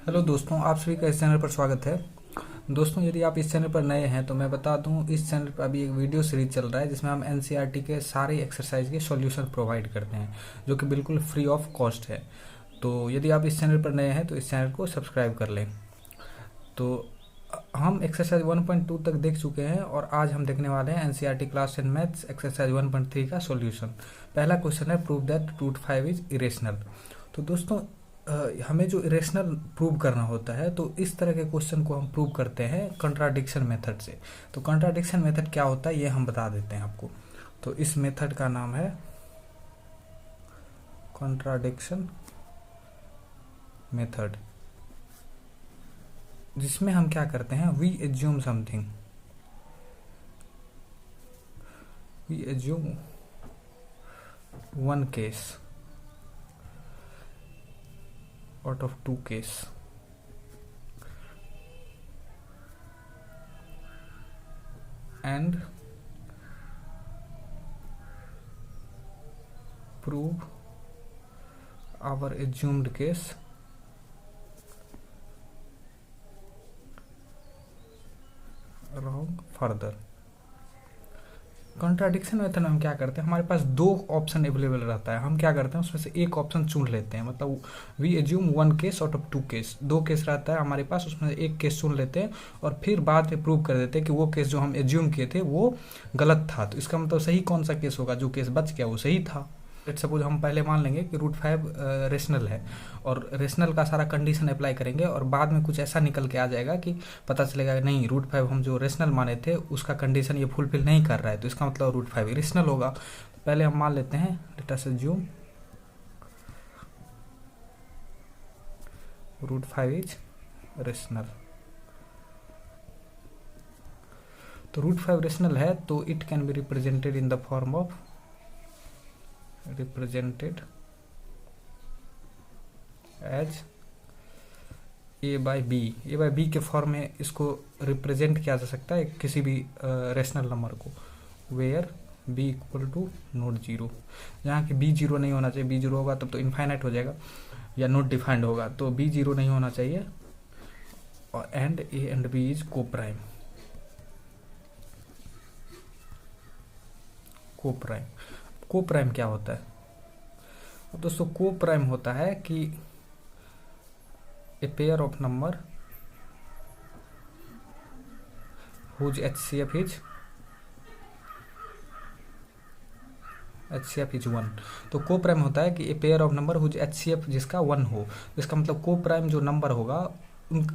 Hello दोस्तों, आप सभी का इस चैनल पर स्वागत है। दोस्तों, यदि आप इस चैनल पर नए हैं तो मैं बता दूं, इस चैनल पर अभी एक वीडियो सीरीज चल रहा है जिसमें हम एनसीईआरटी के सारे एक्सरसाइज के सॉल्यूशन प्रोवाइड करते हैं, जो कि बिल्कुल फ्री ऑफ कॉस्ट है। तो यदि आप इस चैनल पर नए हैं तो इस चैनल को सब्सक्राइब कर लें। तो हम एक्सरसाइज 1.2 तक देख चुके हैं और आज हम देखने वाले हैं एनसीईआरटी क्लास 10 मैथ्स एक्सरसाइज 1.3 का सॉल्यूशन। पहला क्वेश्चन है, prove that root 5 is irrational. तो दोस्तों, हमें जो इरेशनल प्रूव करना होता है तो इस तरह के क्वेश्चन को हम प्रूव करते हैं कंट्राडिक्शन मेथड से। तो कंट्राडिक्शन मेथड क्या होता है ये हम बता देते हैं आपको। तो इस मेथड का नाम है कंट्राडिक्शन मेथड, जिसमें हम क्या करते हैं, we assume something, we assume one case out of two case and prove our assumed case wrong further। Contradiction method में हम क्या करते हैं, हमारे पास दो ऑप्शन अवेलेबल रहता है, हम क्या करते हैं उसमें से एक ऑप्शन चुन लेते हैं। मतलब we assume one case out of two case, दो केस रहता है हमारे पास, उसमें से एक केस चुन लेते हैं और फिर बाद में प्रूव कर देते हैं कि वो केस जो हम एज्यूम किए थे वो गलत था। तो इसका मतलब सही कौन सा केस होगा, जो केस बच गया वो सही था। लेट्स सपोज हम पहले मान लेंगे कि रूट 5 रेशनल है और रेशनल का सारा कंडीशन अप्लाई करेंगे और बाद में कुछ ऐसा निकल के आ जाएगा कि पता चलेगा नहीं, रूट 5 हम जो रेशनल माने थे उसका कंडीशन ये फुलफिल नहीं कर रहा है, तो इसका मतलब रूट 5 इरेशनल होगा। पहले हम मान लेते हैं, let us assume root 5 is rational. तो रूट 5 रेशनल है तो it can be represented in the form of represented as a by b। a by b के फॉर्म में इसको रिप्रेजेंट किया जा सकता है किसी भी रेशनल नंबर को, where b equal to not zero. जहाँ कि b जीरो नहीं होना चाहिए, b जीरो होगा तब तो इनफाइनाइट हो जाएगा या नोट डिफाइंड होगा, तो b जीरो नहीं होना चाहिए। और and a and b is coprime, coprime. को प्राइम क्या होता है? अब दोस्तों, को प्राइम होता है कि a pair of number whose HCF is 1। तो को प्राइम होता है कि a pair of number whose HCF जिसका 1 हो। इसका मतलब को प्राइम जो नंबर होगा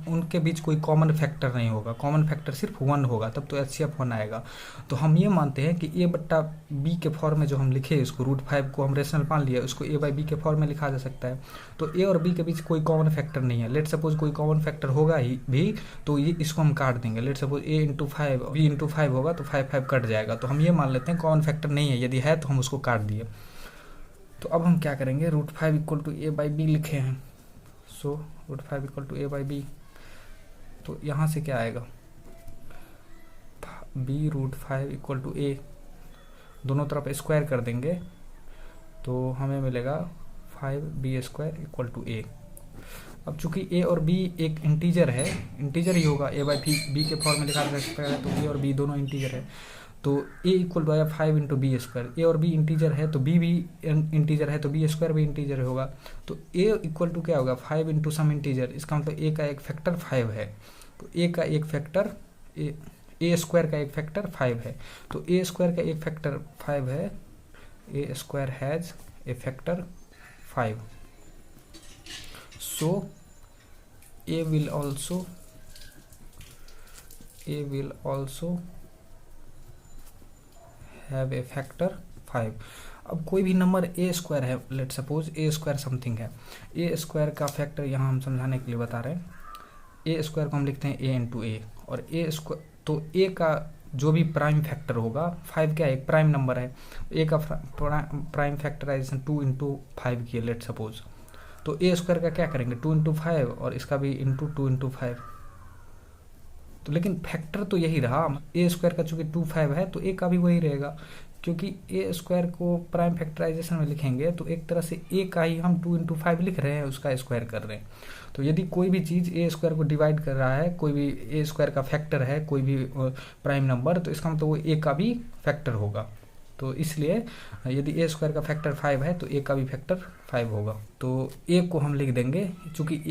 उनके बीच कोई कॉमन फैक्टर नहीं होगा, कॉमन फैक्टर सिर्फ 1 होगा, तब तो HCF 1 आएगा। तो हम ये मानते हैं कि a बट्टा b के फॉर्म में जो हम लिखे इसको, रूट 5 को हम रेशनल मान लिया, उसको a बाई बी के फॉर्म में लिखा जा सकता है। तो a और b के बीच कोई कॉमन फैक्टर नहीं है। लेट सपोज कोई कॉमन फैक्टर होगा ही भी तो ये इसको हम काट देंगे। Let suppose a into 5 b into 5 होगा तो 5 कट जाएगा, तो हम ये मान लेते हैं कॉमन फैक्टर नहीं है, यदि है तो हम उसको काट दिए। तो अब हम क्या करेंगे, root 5 equal to a by b लिखे हैं, so root 5 equal to a by b. तो यहाँ से क्या आएगा, b root 5 equal to a, दोनों तरफ स्क्वायर कर देंगे तो हमें मिलेगा 5b square equal to a। अब चूंकि a और b एक इंटीजर है, इंटीजर ही होगा, a बाई बी के फॉर्म में लिखा जा सकता है, तो a और b दोनों इंटीजर है, तो a इक्वल टू आया 5 इंटू बी स्क्वायर। ए और b इंटीजर है तो b भी इंटीजर है तो b स्क्वायर भी इंटीजर होगा। तो a इक्वल टू क्या होगा, 5 इंटू सम इंटीजर, इसका मतलब a का एक फैक्टर 5 है। तो a का एक फैक्टर a स्क्वायर का एक फैक्टर 5 है, तो a स्क्वायर का एक फैक्टर 5 है, a square has a factor 5, so a will also have a factor 5। अब कोई भी नंबर a स्क्वायर है, let suppose a square something है, a स्क्वायर का फैक्टर यहाँ हम समझाने के लिए बता रहे हैं, a स्क्वायर को हम लिखते हैं a इंटू ए, और a स्क्वायर तो a का जो भी प्राइम फैक्टर होगा, 5 क्या है, एक प्राइम नंबर है, a का प्राइम फैक्टराइजेशन 2 इंटू 5 की, लेट सपोज, तो a स्क्वायर का क्या करेंगे 2 इंटू 5 और इसका भी इंटू 2 इंटू 5। तो लेकिन फैक्टर तो यही रहा, a स्क्वायर का चूंकि 2 5 है तो a का भी वही रहेगा, क्योंकि ए स्क्वायर को प्राइम फैक्टराइजेशन में लिखेंगे तो एक तरह से ए का ही हम 2 इंटू 5 लिख रहे हैं, उसका स्क्वायर कर रहे हैं। तो यदि कोई भी चीज़ ए स्क्वायर को डिवाइड कर रहा है, कोई भी ए स्क्वायर का फैक्टर है, कोई भी प्राइम नंबर, तो इसका मतलब वो ए का भी फैक्टर होगा। तो इसलिए यदि ए स्क्वायर का फैक्टर 5 है तो ए का भी फैक्टर 5 होगा। तो ए को हम लिख देंगे, चूंकि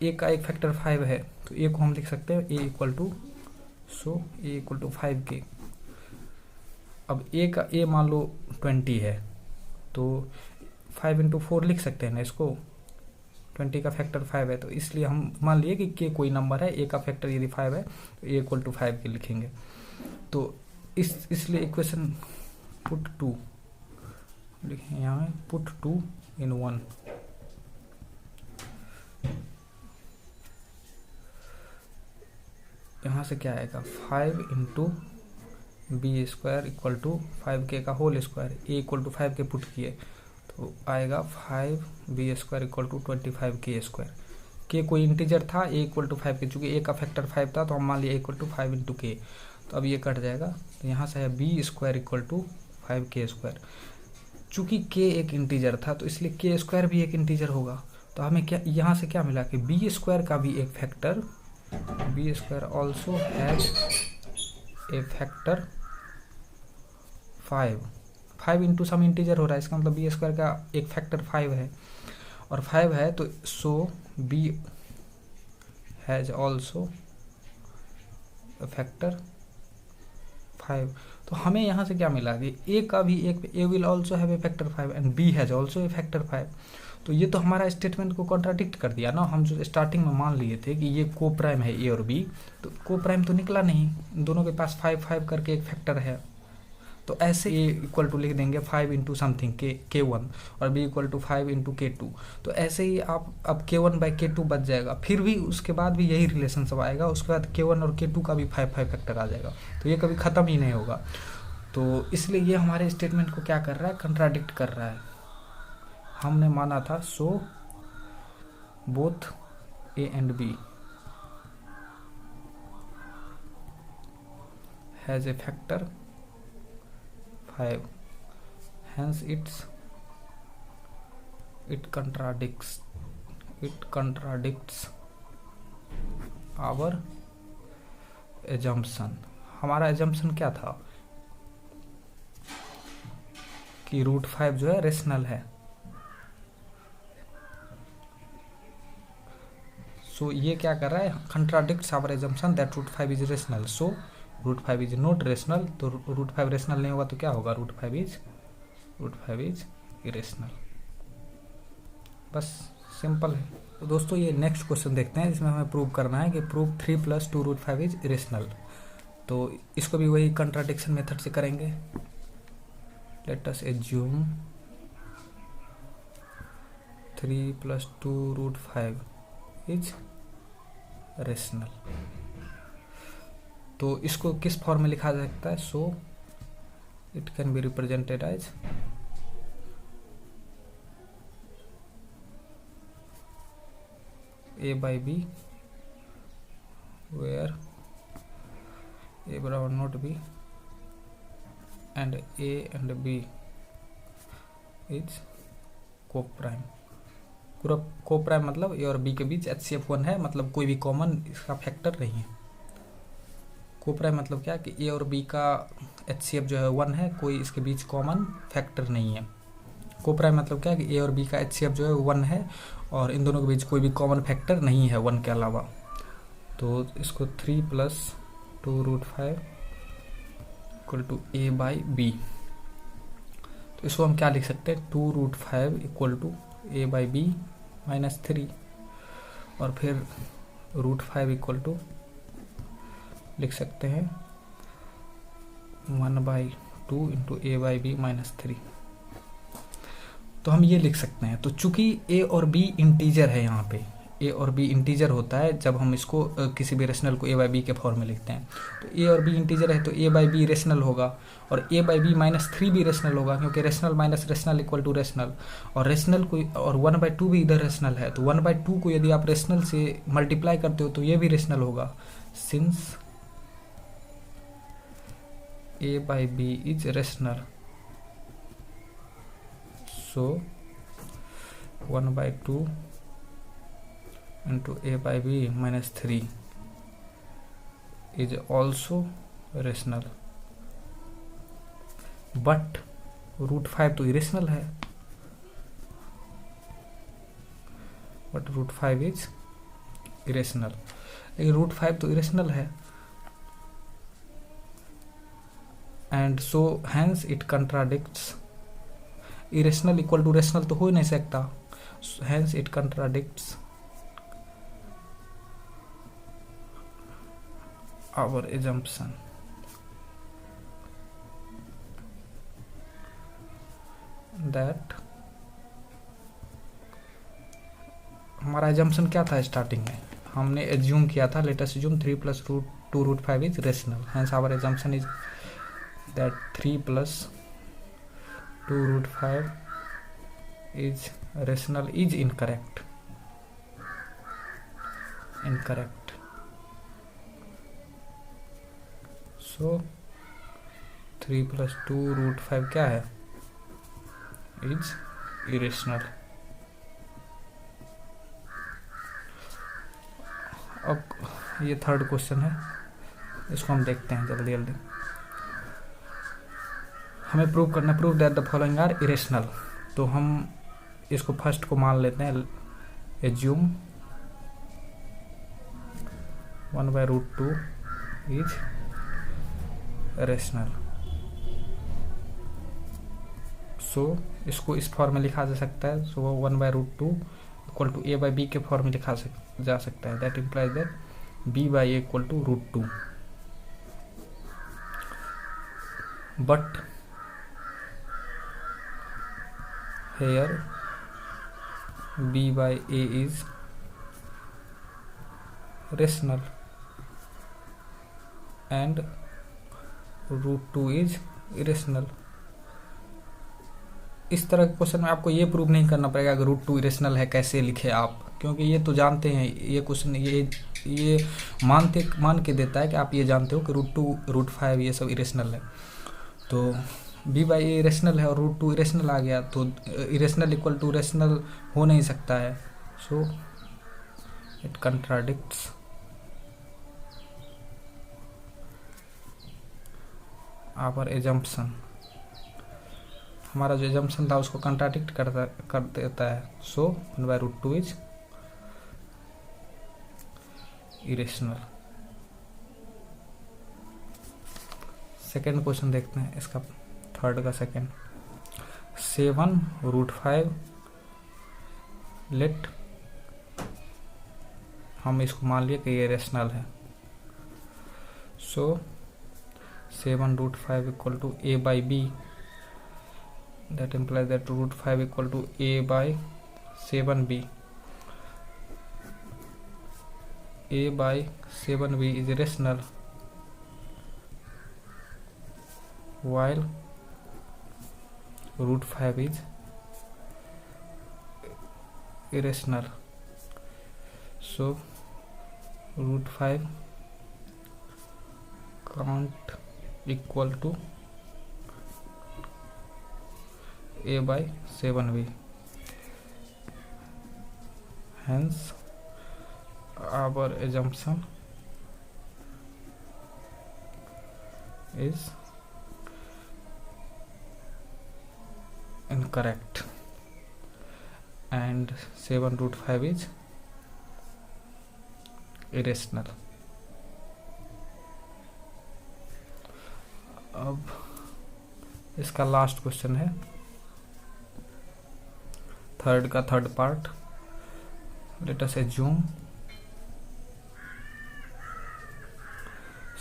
ए का एक फैक्टर 5 है तो ए को हम लिख सकते हैं ए इक्वल टू 5k। अब ए का ए मान लो 20 है तो 5 इंटू 4 लिख सकते हैं ना इसको, 20 का फैक्टर 5 है, तो इसलिए हम मान लिए कि के कोई नंबर है, ए का फैक्टर यदि 5 है तो ए इक्वल टू 5 के लिखेंगे। तो इसलिए इक्वेशन पुट 2 लिखें यहाँ में, पुट 2 इन 1। यहाँ से क्या आएगा 5 into b square equal to 5k का whole square, a equal to 5k put किए तो आएगा 5b square equal to 25k square. के कोई इंटीजर था, ए इक्वल टू 5k, चूँकि ए का फैक्टर 5 था तो हम मान लिया इक्वल टू 5 इंटू के। तो अब ये कट जाएगा, तो यहाँ से है b square equal to 5k square. चूँकि के एक इंटीजर था तो इसलिए के स्क्वायर भी एक इंटीजर होगा। तो हमें क्या यहाँ से क्या मिला कि बी स्क्वायर का भी एक factor, b square also has a factor 5 into some integer हो रहा है, इसका मतलब बी स्क्वायर का एक फैक्टर 5 है, और 5 है तो सो बी हैज ऑल्सो फैक्टर 5। तो हमें यहाँ से क्या मिला कि ए का भी एक, A will also have a factor 5 and B has also a factor 5। तो ये तो हमारा स्टेटमेंट को कॉन्ट्राडिक्ट कर दिया ना। हम जो स्टार्टिंग में मान लिए थे कि ये को प्राइम है ए और बी, तो को प्राइम तो निकला नहीं, दोनों के पास 5 करके एक फैक्टर है। तो ऐसे ए इक्वल टू लिख देंगे 5 इंटू समथिंग k1 और b equal to 5 into k2। तो ऐसे ही आप अब k1 बाई k2 बच जाएगा, फिर भी उसके बाद भी यही रिलेशन सब आएगा, उसके बाद k1 और k2 का भी 5 फैक्टर आ जाएगा, तो ये कभी ख़त्म ही नहीं होगा। तो इसलिए ये हमारे स्टेटमेंट को क्या कर रहा है, कंट्राडिक्ट कर रहा है। हमने माना था so both a and B has a factor 5, hence it contradicts our assumption। हमारा assumption क्या था कि √5 जो है रेशनल है। सो ये क्या कर रहा है, contradicts our assumption that √5 is rational, so √5 is not rational. तो √5 रेशनल नहीं होगा तो क्या होगा, √5 इज इरेशनल। बस सिंपल है। तो दोस्तों ये नेक्स्ट क्वेश्चन देखते हैं, जिसमें हमें प्रूव करना है कि प्रूव 3 + 2 √5 इज इरेशनल। तो इसको भी वही कंट्राडिक्शन मेथड से करेंगे। Let us assume 3 + 2 √5 is rational. तो इसको किस फॉर्म में लिखा जा सकता है, so it can be represented as a by b where a बराबर not b and a and b is coprime. Coprime मतलब a और b के बीच HCF 1 है, मतलब कोई भी कॉमन इसका फैक्टर नहीं है। को प्राइम मतलब क्या कि ए और बी का HCF जो है 1 है, कोई इसके बीच कॉमन फैक्टर नहीं है। को प्राइम मतलब क्या कि ए और बी का HCF जो है 1 है और इन दोनों के बीच कोई भी कॉमन फैक्टर नहीं है 1 के अलावा। तो इसको 3 + 2 √5 equal to a by b. तो इसको हम क्या लिख सकते हैं, 2 √5 equal to a by b -3, और फिर √5 इक्वल टू लिख सकते हैं 1/2 इंटू a बाई बी -3। तो हम ये लिख सकते हैं। तो चूंकि a और b इंटीजर है, यहाँ पे a और b इंटीजर होता है जब हम इसको किसी भी रेशनल को a बाई बी के फॉर्म में लिखते हैं। तो a और b इंटीजर है तो a बाई बी रेशनल होगा, और a बाई बी -3 भी रेशनल होगा, क्योंकि rational minus rational equal to rational, और रेशनल को और 1/2 भी इधर रेशनल है। तो 1/2 को यदि आप रेशनल से मल्टीप्लाई करते हो तो ये भी रेशनल होगा, since a by b is rational so 1/2 into a/b minus 3 is also rational, but √5 तो इरेशनल है, बट √5 इज इरेशनल, लेकिन √5 तो इरेशनल है, and so hence it contradicts, irrational equal to rational तो हो ही नहीं सकता, hence it contradicts our assumption that, हमारा assumption क्या था स्टार्टिंग में, हमने एज्यूम किया था, let us assume 3 + √2 is rational, hence our assumption is that 3 + 2 is rational is incorrect, so 3 + 2 क्या है, इज इरेशनल। अब ये थर्ड क्वेश्चन है, इसको हम देखते हैं जल्दी जल्दी। हमें प्रूव करना, prove that the following are irrational, तो हम इसको फर्स्ट को मान लेते हैं, एज्यूम 1/√2 इज रेशनल, सो इसको इस फॉर्म में लिखा जा सकता है, सो 1/√2 = a/b के फॉर्म में लिखा जा सकता है, that implies that b/a = √2, but here b/a is rational and √2 is irrational। इस तरह के क्वेश्चन में आपको ये प्रूव नहीं करना पड़ेगा कि √2 इरेशनल है कैसे लिखे आप, क्योंकि ये तो जानते हैं, ये क्वेश्चन ये मान के देता है कि आप ये जानते हो कि √2 √5 ये सब इरेशनल है, तो b/a इरेशनल है और √2 इरेशनल आ गया, तो इरेशनल इक्वल टू रेशनल हो नहीं सकता है, so it contradicts our assumption, हमारा जो एजम्पशन था उसको कंट्राडिक्ट कर देता है, so 1/√2 is irrational. Second question देखते हैं इसका, थर्ड का सेकेंड, 7√5 लेट, हम इसको मान लिए कि ये रेशनल है, सो 7√5 = a/b, that implies that √5 = a/7b, a/7b is rational while √5 is irrational, so √5 can't equal to a/7b, hence our assumption is incorrect and 7√5 is irrational। अब इसका लास्ट क्वेश्चन है, थर्ड का third part, late us assume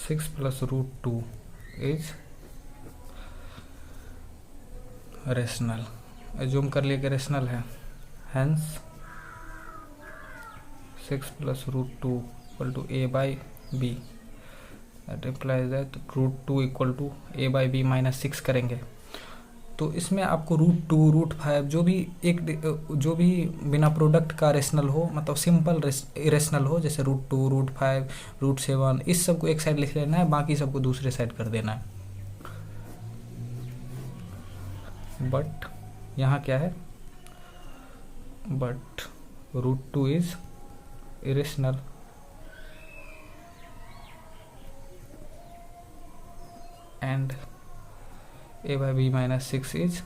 6 + √2 is rational, assume कर लिए कि rational है, hence 6 + √2 = a/b, that implies that √2 = a/b - 6 करेंगे, तो इसमें आपको √2 √5 जो भी बिना प्रोडक्ट का रेशनल हो, मतलब सिंपल इरेशनल हो, जैसे √2 √5 √7, इस सब को एक साइड लिख लेना है, बाकी सबको दूसरे साइड कर देना है। बट यहाँ क्या है, but root 2 is irrational. And a by b minus 6 is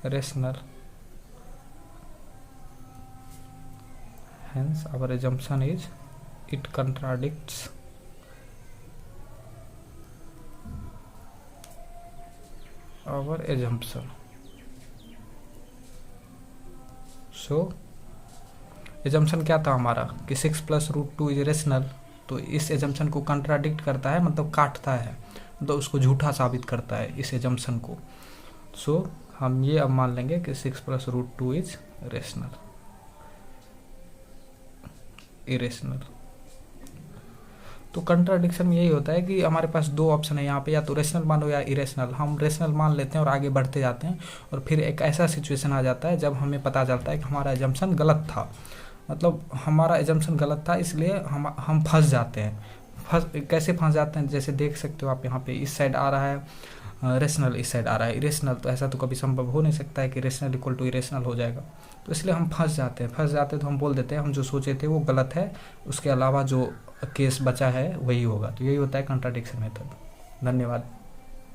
rational. Hence our assumption is it contradicts our assumption. So assumption क्या था हमारा कि 6 प्लस रूट 2 इज रेशनल, तो इस assumption को कंट्राडिक्ट करता है, मतलब काटता है, मतलब उसको झूठा साबित करता है इस assumption को. सो हम ये अब मान लेंगे कि 6 plus root 2 is rational, irrational. तो कंट्राडिक्शन में यही होता है कि हमारे पास दो ऑप्शन है यहाँ पे, या तो रेशनल मानो या इरेशनल. हम रेशनल मान लेते हैं और आगे बढ़ते जाते हैं, और फिर एक ऐसा सिचुएशन आ जाता है जब हमें पता चलता है कि हमारा एजम्पशन गलत था, मतलब हमारा एजम्पशन गलत था, इसलिए हम फंस जाते हैं. कैसे फंस जाते हैं, जैसे देख सकते हो आप यहाँ पे इस साइड आ रहा है रेशनल, इस साइड आ रहा है इरेशनल. तो ऐसा तो कभी संभव हो नहीं सकता है कि रेशनल इक्वल टू इरेशनल हो जाएगा. तो इसलिए हम फंस जाते हैं तो हम बोल देते हैं हम जो सोचे थे वो गलत है, उसके अलावा जो केस बचा है वही होगा. तो यही होता है कंट्राडिक्शन मेथड. धन्यवाद.